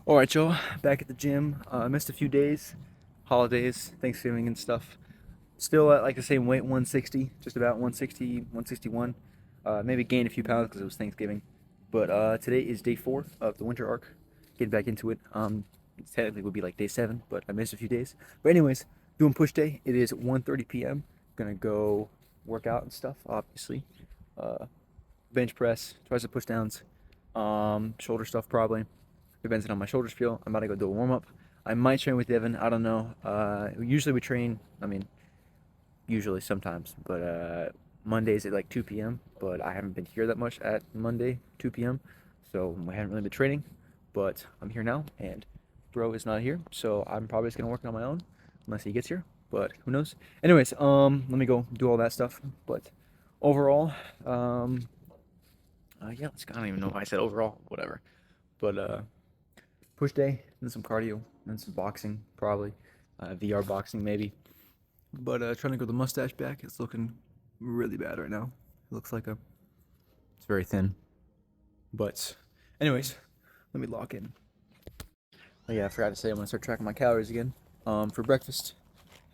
All right, y'all, back at the gym. I missed a few days, holidays, Thanksgiving and stuff. Still at like the same weight, 160, just about 160, 161. Maybe gained a few pounds because it was Thanksgiving. But today is day 4 of the winter arc. Getting back into it. Technically would be like day 7, but I missed a few days. But anyways, doing push day. It is 1:30 p.m. Gonna go work out and stuff, obviously. Uh, Bench press, tricep push downs, shoulder stuff probably. Depends on how my shoulders feel. I'm about to go do a warm up. I might train with Devin. I don't know. Usually we train. I mean, usually sometimes, but Mondays at like 2 p.m. But I haven't been here that much at Monday 2 p.m. So I haven't really been training. But I'm here now, and bro is not here, so I'm probably just gonna work on my own unless he gets here. But who knows? Anyways, let me go do all that stuff. But overall, yeah, I don't even know why I said overall. Whatever. But push day, then some cardio, then some boxing, probably. VR boxing, maybe. But trying to grow the mustache back. It's looking really bad right now. It looks like it's very thin. But, anyways, let me lock in. Oh, yeah, I forgot to say I'm going to start tracking my calories again. For breakfast,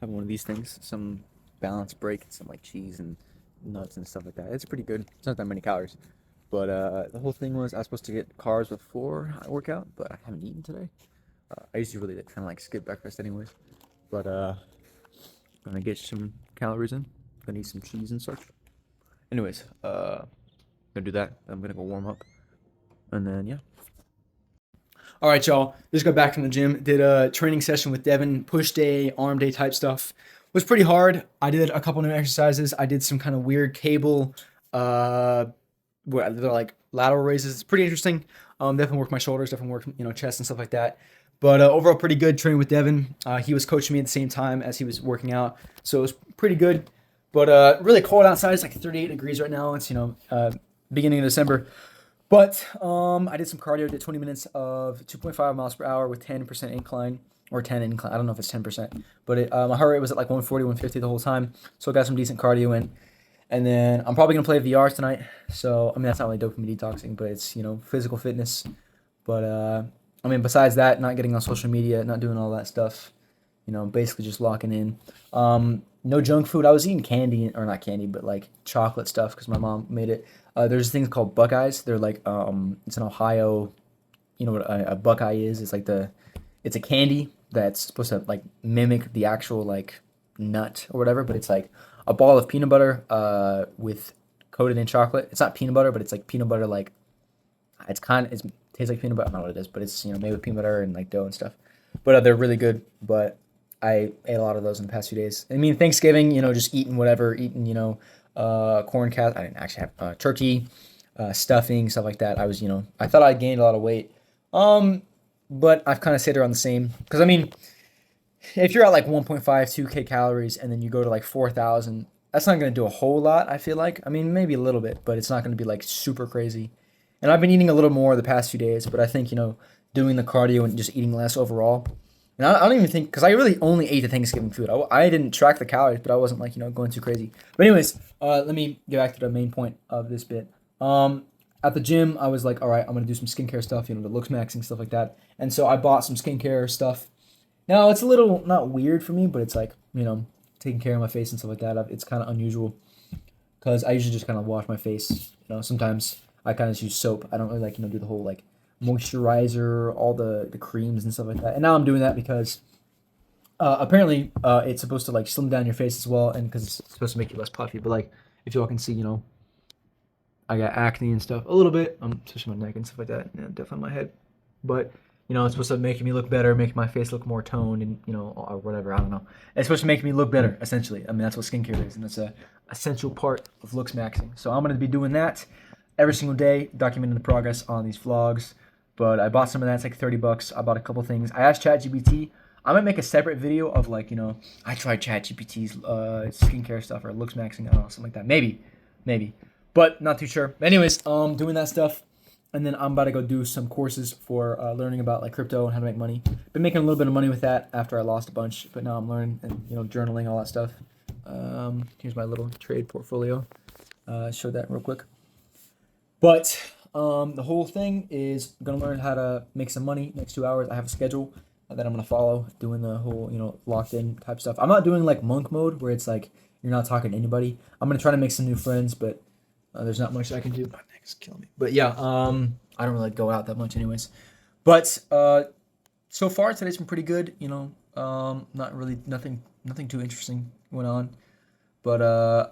having one of these things, some balanced break, some like cheese and nuts and stuff like that. It's pretty good. It's not that many calories. But the whole thing was I was supposed to get carbs before I work out, but I haven't eaten today. I usually really kind of like skip breakfast anyways. But gonna get some calories in. Gonna eat some cheese and such. Anyways, gonna do that. I'm gonna go warm up, and then yeah. All right, y'all. Just got back from the gym. Did a training session with Devin. Push day, arm day type stuff. Was pretty hard. I did a couple new exercises. I did some kind of weird cable, uh, where they're like lateral raises. It's pretty interesting. Definitely work my shoulders. Definitely work chest and stuff like that. But overall, pretty good training with Devin. He was coaching me at the same time as he was working out, so it was pretty good. But really cold outside. It's like 38 degrees right now. It's beginning of December. But I did some cardio. Did 20 minutes of 2.5 miles per hour with 10% incline or 10 incline. I don't know if it's 10%, but my heart rate was at like 140, 150 the whole time. So I got some decent cardio in. And then I'm probably gonna play VR tonight. So I mean that's not really dopamine detoxing, but it's physical fitness. But I mean besides that, not getting on social media, not doing all that stuff. Basically just locking in. No junk food. I was eating candy or not candy, but like chocolate stuff because my mom made it. There's things called Buckeyes. They're like it's an Ohio. You know what a Buckeye is? It's a candy that's supposed to like mimic the actual like nut or whatever, but it's like a ball of peanut butter with coated in chocolate. It's not peanut butter, but it's like peanut butter like it tastes like peanut butter. I don't know what it is, but it's made with peanut butter and like dough and stuff. But they're really good. But I ate a lot of those in the past few days. I mean, Thanksgiving, just eating whatever, eating corn cast. I didn't actually have turkey, stuffing, stuff like that. I was I thought I gained a lot of weight. But I've kind of stayed around the same because I mean, if you're at like 1.5, 2K calories and then you go to like 4,000, that's not going to do a whole lot, I feel like. I mean, maybe a little bit, but it's not going to be like super crazy. And I've been eating a little more the past few days, but I think, doing the cardio and just eating less overall. And I don't even think, because I really only ate the Thanksgiving food. I didn't track the calories, but I wasn't like, going too crazy. But anyways, let me get back to the main point of this bit. At the gym, I was like, all right, I'm going to do some skincare stuff, the looks maxing, stuff like that. And so I bought some skincare stuff. Now, it's a little not weird for me, but it's like, taking care of my face and stuff like that. It's kind of unusual because I usually just kind of wash my face. Sometimes I kind of just use soap. I don't really like, do the whole like moisturizer, all the creams and stuff like that. And now I'm doing that because apparently it's supposed to like slim down your face as well, and because it's supposed to make you less puffy. But like, if y'all can see, I got acne and stuff a little bit, especially my neck and stuff like that, and definitely my head. But it's supposed to make me look better, make my face look more toned, and or whatever. I don't know. It's supposed to make me look better, essentially. I mean, that's what skincare is, and it's a essential part of looks maxing. So I'm gonna be doing that every single day, documenting the progress on these vlogs. But I bought some of that. It's like $30. I bought a couple things. I asked ChatGPT. I might make a separate video of like I tried ChatGPT's skincare stuff or looks maxing. I don't know, something like that. Maybe, but not too sure. Anyways, doing that stuff. And then I'm about to go do some courses for learning about like crypto and how to make money. Been making a little bit of money with that after I lost a bunch, but now I'm learning and journaling all that stuff. Here's my little trade portfolio. Show that real quick. But The whole thing is gonna learn how to make some money next 2 hours. I have a schedule that I'm gonna follow, doing the whole, locked in type stuff. I'm not doing like monk mode where it's like you're not talking to anybody. I'm gonna try to make some new friends, but there's not much I can do. My neck's killing me. But yeah, I don't really go out that much, anyways. But so far today's been pretty good. Not really nothing too interesting went on. But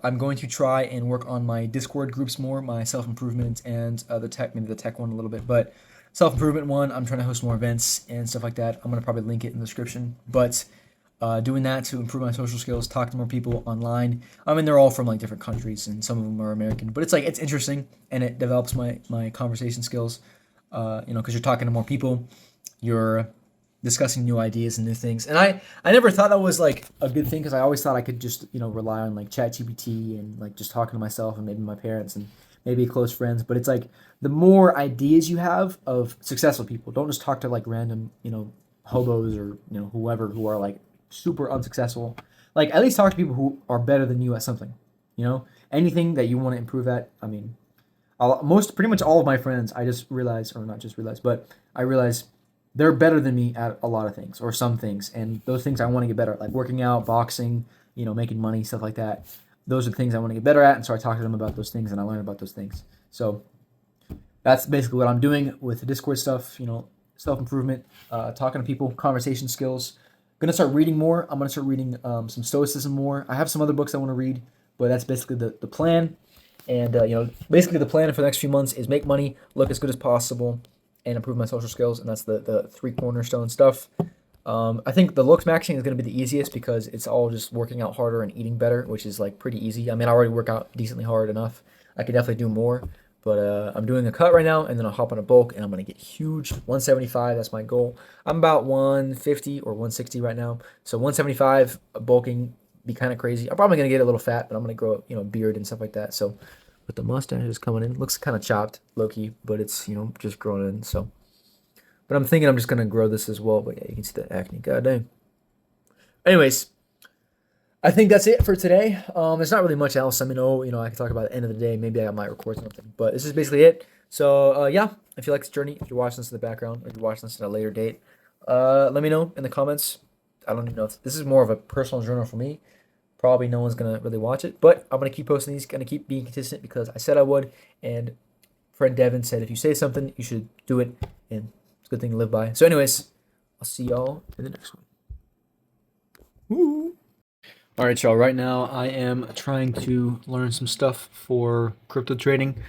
I'm going to try and work on my Discord groups more, my self improvement and maybe the tech one a little bit. But self improvement one, I'm trying to host more events and stuff like that. I'm gonna probably link it in the description. But doing that to improve my social skills, talk to more people online. I mean, they're all from like different countries, and some of them are American. But it's interesting, and it develops my conversation skills. Because you're talking to more people, you're discussing new ideas and new things. And I never thought that was like a good thing because I always thought I could just rely on like ChatGPT and like just talking to myself and maybe my parents and maybe close friends. But it's like the more ideas you have of successful people, don't just talk to like random hobos or whoever who are like super unsuccessful. Like at least talk to people who are better than you at something. Anything that you want to improve at. I mean, pretty much all of my friends, I just realized, or not just realized, but I realized they're better than me at a lot of things or some things, and those things I want to get better at, like working out, boxing, making money, stuff like that. Those are the things I want to get better at, and so I talk to them about those things and I learn about those things. So that's basically what I'm doing with the Discord stuff. Self improvement, talking to people, conversation skills. Gonna start reading more. I'm gonna start reading some Stoicism more. I have some other books I want to read, but that's basically the plan. And basically the plan for the next few months is make money, look as good as possible, and improve my social skills. And that's the three cornerstone stuff. I think the looks maxing is going to be the easiest because it's all just working out harder and eating better, which is like pretty easy. I mean, I already work out decently hard enough. I could definitely do more, but I'm doing a cut right now, and then I'll hop on a bulk, and I'm going to get huge. 175, that's my goal. I'm about 150 or 160 right now. So 175 bulking be kind of crazy. I'm probably going to get a little fat, but I'm going to grow, beard and stuff like that. So with the mustache is coming in, looks kind of chopped, low-key, but it's, just growing in, so. But I'm thinking I'm just going to grow this as well. But yeah, you can see the acne. God dang. Anyways, I think that's it for today. There's not really much else. I mean, I can talk about the end of the day. Maybe I might record something. But this is basically it. So, yeah, if you like this journey, if you're watching this in the background, or if you're watching this at a later date, let me know in the comments. I don't even know if this is more of a personal journal for me. Probably no one's going to really watch it. But I'm going to keep posting these, going to keep being consistent because I said I would. And friend Devin said if you say something, you should do it. And it's a good thing to live by. So anyways, I'll see y'all in the next one. Woo. All right, y'all. Right now, I am trying to learn some stuff for crypto trading.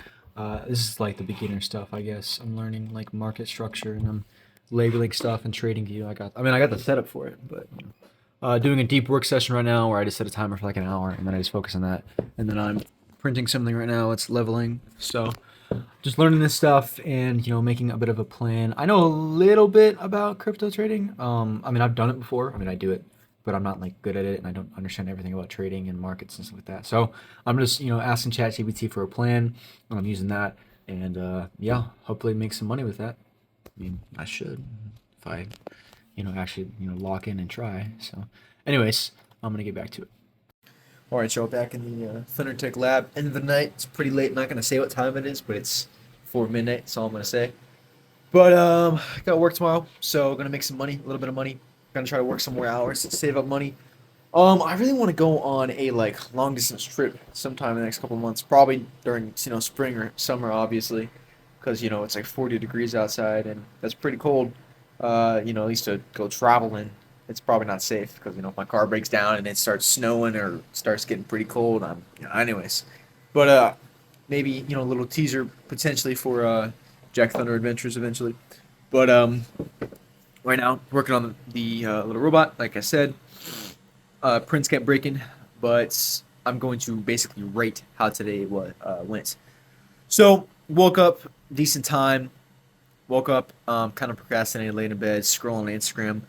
This is like the beginner stuff, I guess. I'm learning like market structure and I'm labeling stuff and trading view. I got the setup for it, but doing a deep work session right now where I just set a timer for like an hour and then I just focus on that. And then I'm printing something right now. It's leveling. So just learning this stuff and making a bit of a plan. I know a little bit about crypto trading. I mean, I've done it before. I mean, I do it, but I'm not like good at it and I don't understand everything about trading and markets and stuff like that. So I'm just asking ChatGPT for a plan and I'm using that and yeah, hopefully make some money with that. I mean, I should if I actually lock in and try. So anyways, I'm gonna get back to it. All right, y'all, back in the ThunderTech lab. End of the night. It's pretty late. Not gonna say what time it is, but it's 4 midnight. That's all I'm gonna say. But got work tomorrow, so gonna make some money, a little bit of money. Gonna try to work some more hours, save up money. I really want to go on a like long distance trip sometime in the next couple of months. Probably during spring or summer, obviously, because it's like 40 degrees outside and that's pretty cold. At least to go traveling, it's probably not safe because if my car breaks down and it starts snowing or starts getting pretty cold, anyways. But maybe a little teaser potentially for Jack Thunder Adventures eventually. But right now working on the little robot, like I said. Prints kept breaking, but I'm going to basically rate how today went. So woke up decent time. Woke up, kind of procrastinated, laid in bed, scrolling Instagram.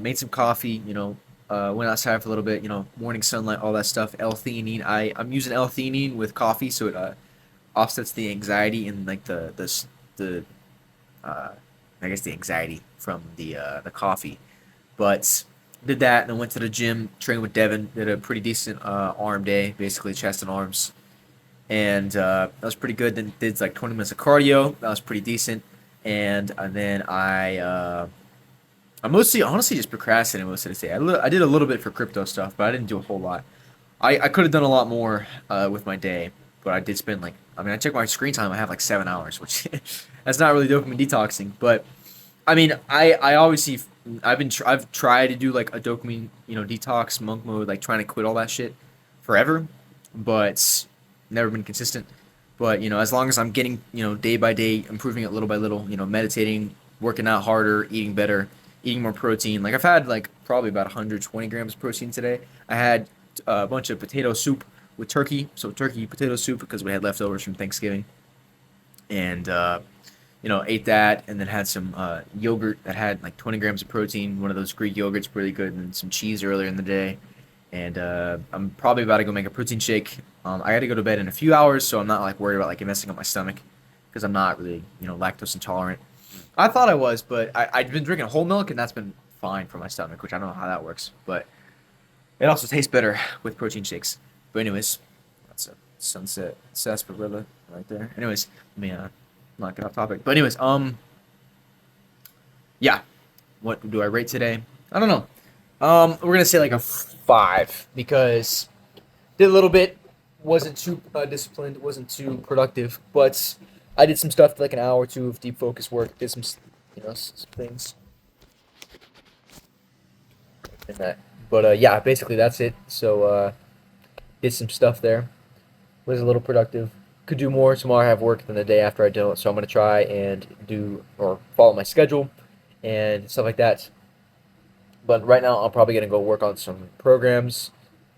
Made some coffee, went outside for a little bit, morning sunlight, all that stuff. L-theanine. I'm using L-theanine with coffee, so it offsets the anxiety and like the I guess the anxiety from the coffee. But did that and then went to the gym, trained with Devin. Did a pretty decent arm day, basically chest and arms. and that was pretty good. Then did like 20 minutes of cardio. That was pretty decent. And then I mostly honestly just procrastinated most of the day. I did a little bit for crypto stuff, but I didn't do a whole lot. I could have done a lot more with my day, but I did spend like I checked my screen time. I have like 7 hours, which that's not really dopamine detoxing. But I obviously I've tried to do like a dopamine detox monk mode, like trying to quit all that shit forever, but never been consistent. But as long as I'm getting day by day, improving it little by little, meditating, working out harder, eating better, eating more protein. Like I've had like probably about 120 grams of protein today. I had a bunch of potato soup with turkey, so turkey potato soup because we had leftovers from Thanksgiving, and ate that, and then had some yogurt that had like 20 grams of protein. One of those Greek yogurts, really good, and some cheese earlier in the day. And I'm probably about to go make a protein shake. I got to go to bed in a few hours, so I'm not like worried about like messing up my stomach because I'm not really lactose intolerant. I thought I was, but I've been drinking whole milk, and that's been fine for my stomach, which I don't know how that works, but it also tastes better with protein shakes. But anyways, that's a sunset sarsaparilla right there. Anyways, let me not get off topic. But anyways, yeah. What do I rate today? I don't know. We're gonna say like a 5 because did a little bit, wasn't too disciplined, wasn't too productive, but I did some stuff like an hour or two of deep focus work. Did some some things in that. But yeah, basically that's it. So did some stuff there. Was a little productive. Could do more. Tomorrow I have work than the day after I don't, so I'm gonna try and do or follow my schedule and stuff like that. But right now I'm probably gonna go work on some programs.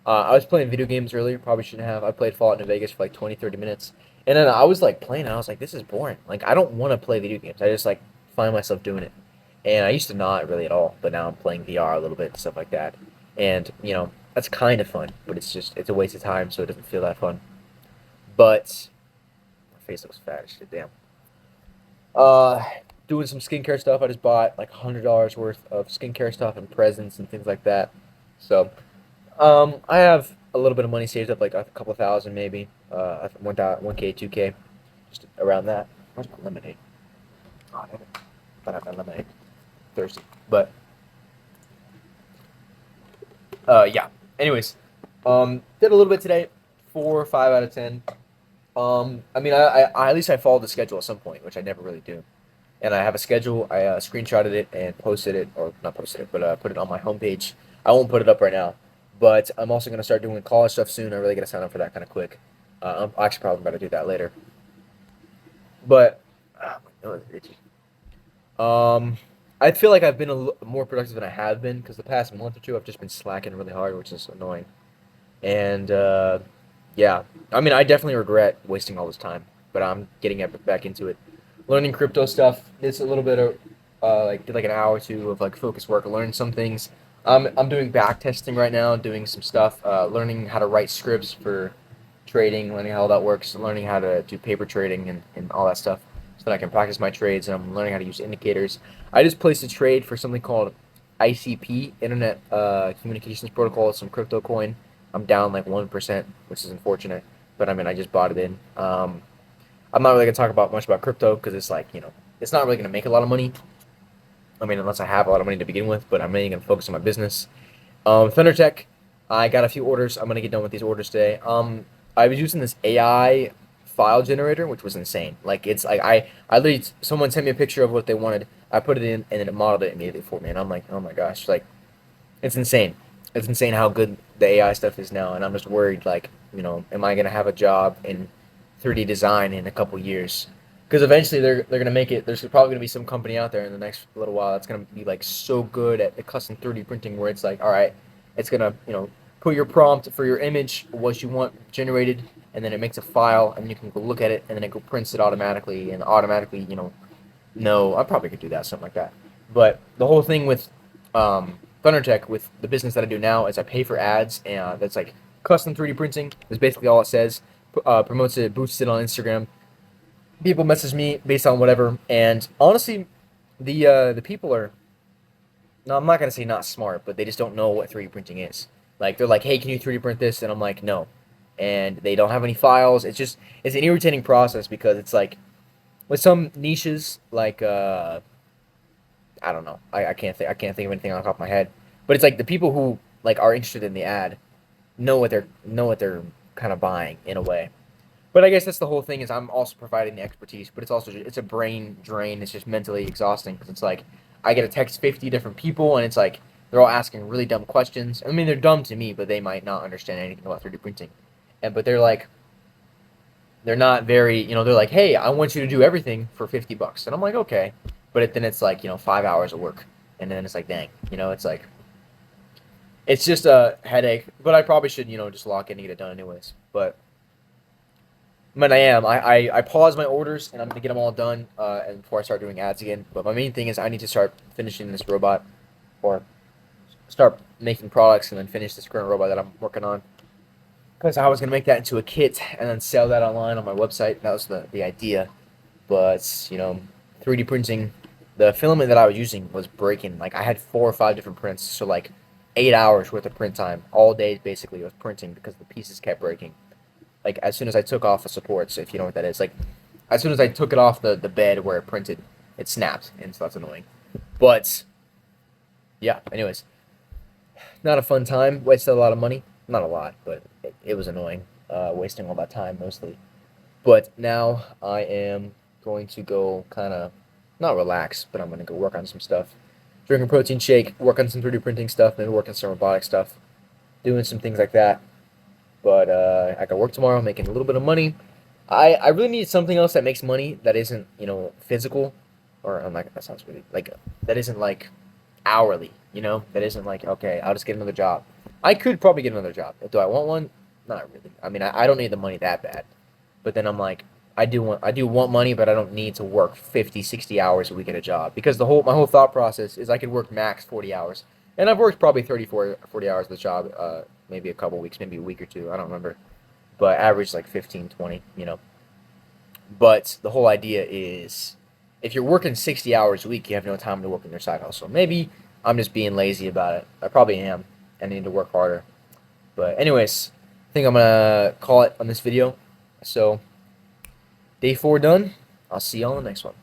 I was playing video games earlier. Probably shouldn't have. I played Fallout New Vegas for like 20, 30 minutes, and then I was like playing. And I was like, this is boring. Like I don't want to play video games. I just like find myself doing it, and I used to not really at all. But now I'm playing VR a little bit and stuff like that, and that's kind of fun. But it's a waste of time, so it doesn't feel that fun. But my face looks fat as shit. Damn. Uh, Doing some skincare stuff. I just bought like $100 worth of skincare stuff and presents and things like that. So, I have a little bit of money saved up, like a couple thousand maybe. 1K, 2K, just around that. Where's my lemonade? Oh, I thought I had my lemonade. Thirsty, but yeah. Anyways, did a little bit today. 4 or 5 out of 10. I at least I followed the schedule at some point, which I never really do. And I have a schedule. I screenshotted it and posted it, or not posted it, but put it on my homepage. I won't put it up right now, but I'm also gonna start doing college stuff soon. I really gotta sign up for that kind of quick. I'm actually probably gonna do that later. But my nose is itchy. Um, I feel like I've been more productive than I have been because the past month or two I've just been slacking really hard, which is annoying. And yeah, I definitely regret wasting all this time, but I'm getting back into it. Learning crypto stuff. It's a little bit of like did like an hour or two of like focus work. Learned some things. I'm doing back testing right now, doing some stuff. Learning how to write scripts for trading, learning how all that works, learning how to do paper trading and all that stuff, so that I can practice my trades. And I'm learning how to use indicators. I just placed a trade for something called ICP, Internet Communications Protocol. It's some crypto coin. I'm down like 1%, which is unfortunate. But I just bought it in. I'm not really gonna talk about much about crypto because it's like it's not really gonna make a lot of money. Unless I have a lot of money to begin with. But I'm mainly gonna focus on my business. ThunderTech, I got a few orders. I'm gonna get done with these orders today. I was using this AI file generator, which was insane. Like it's like I literally someone sent me a picture of what they wanted. I put it in and then it modeled it immediately for me. And I'm like, oh my gosh, like it's insane. It's insane how good the AI stuff is now, and I'm just worried, like, am I gonna have a job in 3D design in a couple years? Because eventually they're gonna make it. There's probably gonna be some company out there in the next little while that's gonna be like so good at the custom 3D printing where it's like, all right, it's gonna put your prompt for your image, what you want generated, and then it makes a file, and you can go look at it, and then it go prints it automatically, and automatically, no, I probably could do that, something like that. But the whole thing with ThunderTech, with the business that I do now, is I pay for ads, and that's like custom 3D printing. Is basically all it says. Promotes it, boosts it on Instagram. People message me based on whatever, and honestly, the people are, no, I'm not gonna say not smart, but they just don't know what 3D printing is. Like they're like, hey, can you 3D print this? And I'm like, no. and they don't have any files. It's an irritating process because it's like with some niches like I don't know. I can't think of anything on the top of my head. But it's like the people who like are interested in the ad know what they're kind of buying in a way. But I guess that's the whole thing is I'm also providing the expertise, but it's a brain drain. It's just mentally exhausting because it's like I get to text 50 different people and it's like they're all asking really dumb questions. I mean, they're dumb to me, but they might not understand anything about 3D printing. And but they're not very, they're like, "Hey, I want you to do everything for $50." And I'm like, "Okay." But then it's like, 5 hours of work. And then it's like, "Dang." It's like it's just a headache, but I probably should, just lock in and get it done anyways. But man, I pause my orders and I'm gonna get them all done and before I start doing ads again. But my main thing is I need to start finishing this robot, or start making products and then finish this current robot that I'm working on. Because I was gonna make that into a kit and then sell that online on my website. That was the idea. But 3D printing, the filament that I was using was breaking. Like I had 4 or 5 different prints, so like 8 hours worth of print time, all day basically was printing because the pieces kept breaking. Like as soon as I took off the supports, if you know what that is, like as soon as I took it off the bed where it printed, it snapped, and so that's annoying. But yeah, anyways, not a fun time. Wasted a lot of money. Not a lot, but it was annoying. Wasting all that time mostly. But now I am going to go kind of not relax, but I'm going to go work on some stuff. Drink a protein shake, work on some 3D printing stuff, maybe work on some robotic stuff, doing some things like that. But I got work tomorrow, making a little bit of money. I really need something else that makes money that isn't physical, or I'm like that sounds really like that isn't like hourly. That isn't like okay, I'll just get another job. I could probably get another job. Do I want one? Not really. I mean, I don't need the money that bad. But then I'm like, I do want money, but I don't need to work 50, 60 hours a week at a job because my whole thought process is I could work max 40 hours. And I've worked probably 34 40 hours at the job, maybe a couple weeks, maybe a week or two, I don't remember. But average like 15, 20. But the whole idea is if you're working 60 hours a week, you have no time to work on your side hustle. Maybe I'm just being lazy about it. I probably am. I need to work harder. But anyways, I think I'm gonna call it on this video. So day 4 done. I'll see you on the next one.